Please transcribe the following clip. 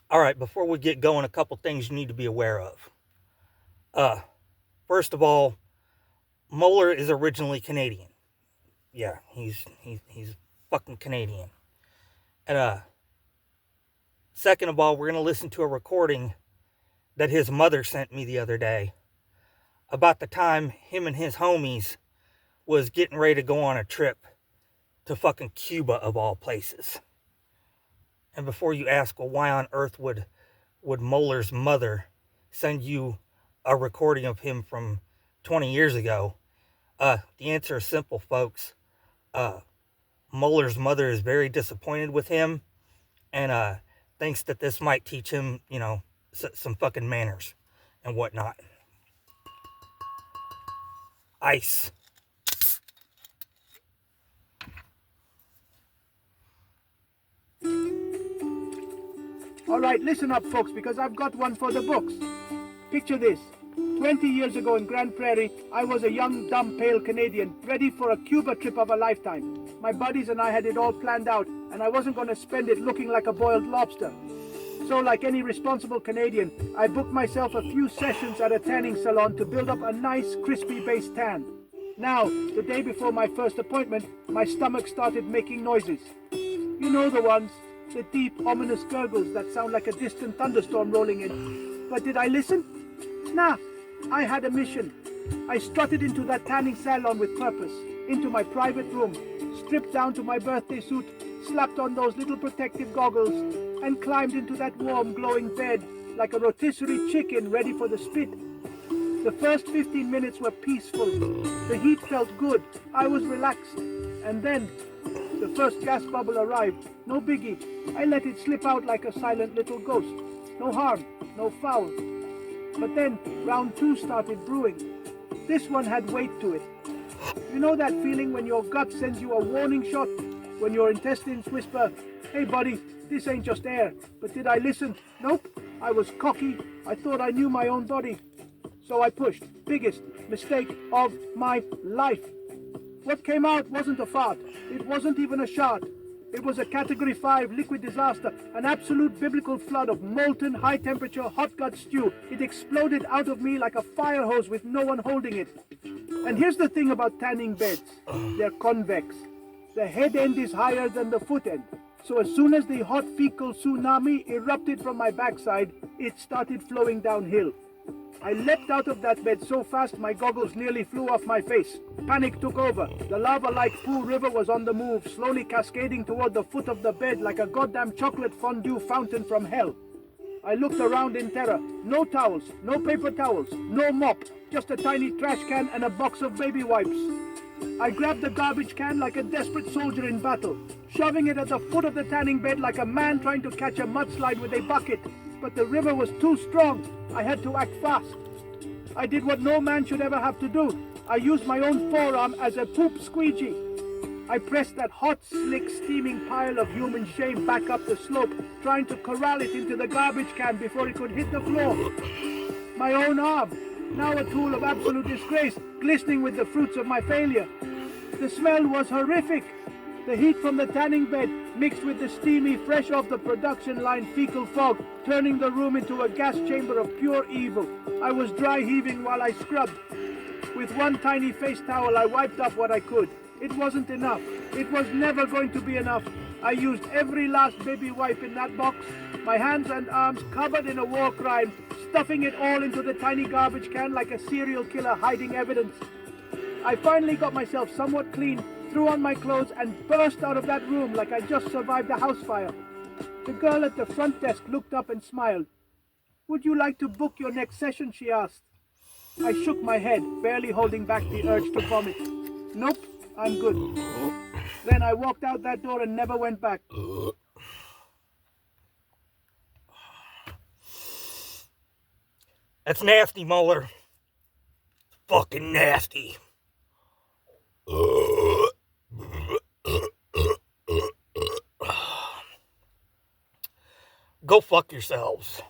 All right, before we get going, a couple things you need to be aware of. Uh, First of all, Moeller is originally Canadian. Yeah, he's fucking Canadian. And second of all, we're gonna listen to a recording that his mother sent me the other day about the time him and his homies was getting ready to go on a trip to fucking Cuba of all places. And before you ask, well, why on earth would Moeller's mother send you a recording of him from 20 years ago? The answer is simple, folks. Uh, Moeller's mother is very disappointed with him and thinks that this might teach him, some fucking manners and whatnot. Ice. All right, listen up, folks, because I've got one for the books. Picture this. 20 years ago in Grand Prairie, I was a young, dumb, pale Canadian, ready for a Cuba trip of a lifetime. My buddies and I had it all planned out, and I wasn't going to spend it looking like a boiled lobster. So, like any responsible Canadian, I booked myself a few sessions at a tanning salon to build up a nice, crispy base tan. Now, the day before my first appointment, my stomach started making noises. You know the ones. The deep, ominous gurgles that sound like a distant thunderstorm rolling in. But did I listen? Nah, I had a mission. I strutted into that tanning salon with purpose, into my private room, stripped down to my birthday suit, slapped on those little protective goggles, and climbed into that warm, glowing bed like a rotisserie chicken ready for the spit. The first 15 minutes were peaceful. The heat felt good. I was relaxed. And then the first gas bubble arrived. No biggie. I let it slip out like a silent little ghost. No harm, no foul. But then round two started brewing. This one had weight to it. You know that feeling when your gut sends you a warning shot? When your intestines whisper, "Hey buddy, this ain't just air." But did I listen? Nope. I was cocky. I thought I knew my own body. So I pushed. Biggest mistake of my life. What came out wasn't a fart. It wasn't even a shot. It was a Category 5 liquid disaster, an absolute biblical flood of molten, high-temperature, hot gut stew. It exploded out of me like a fire hose with no one holding it. And here's the thing about tanning beds. They're convex. The head end is higher than the foot end. So as soon as the hot fecal tsunami erupted from my backside, it started flowing downhill. I leapt out of that bed so fast my goggles nearly flew off my face. Panic took over. The lava-like pool river was on the move, slowly cascading toward the foot of the bed like a goddamn chocolate fondue fountain from hell. I looked around in terror. No towels, no paper towels, no mop, just a tiny trash can and a box of baby wipes. I grabbed the garbage can like a desperate soldier in battle, shoving it at the foot of the tanning bed like a man trying to catch a mudslide with a bucket. But the river was too strong. I had to act fast. I did what no man should ever have to do. I used my own forearm as a poop squeegee. I pressed that hot, slick, steaming pile of human shame back up the slope, trying to corral it into the garbage can before it could hit the floor. My own arm, now a tool of absolute disgrace, glistening with the fruits of my failure. The smell was horrific. The heat from the tanning bed mixed with the steamy, fresh off the production line fecal fog, turning the room into a gas chamber of pure evil. I was dry heaving while I scrubbed. With one tiny face towel, I wiped up what I could. It wasn't enough. It was never going to be enough. I used every last baby wipe in that box, my hands and arms covered in a war crime, stuffing it all into the tiny garbage can like a serial killer hiding evidence. I finally got myself somewhat clean, threw on my clothes and burst out of that room like I just survived a house fire. The girl at the front desk looked up and smiled. "Would you like to book your next session?" she asked. I shook my head, barely holding back the urge to vomit. "Nope, I'm good." Then I walked out that door and never went back. That's nasty, Moeller. Fucking nasty. Go fuck yourselves.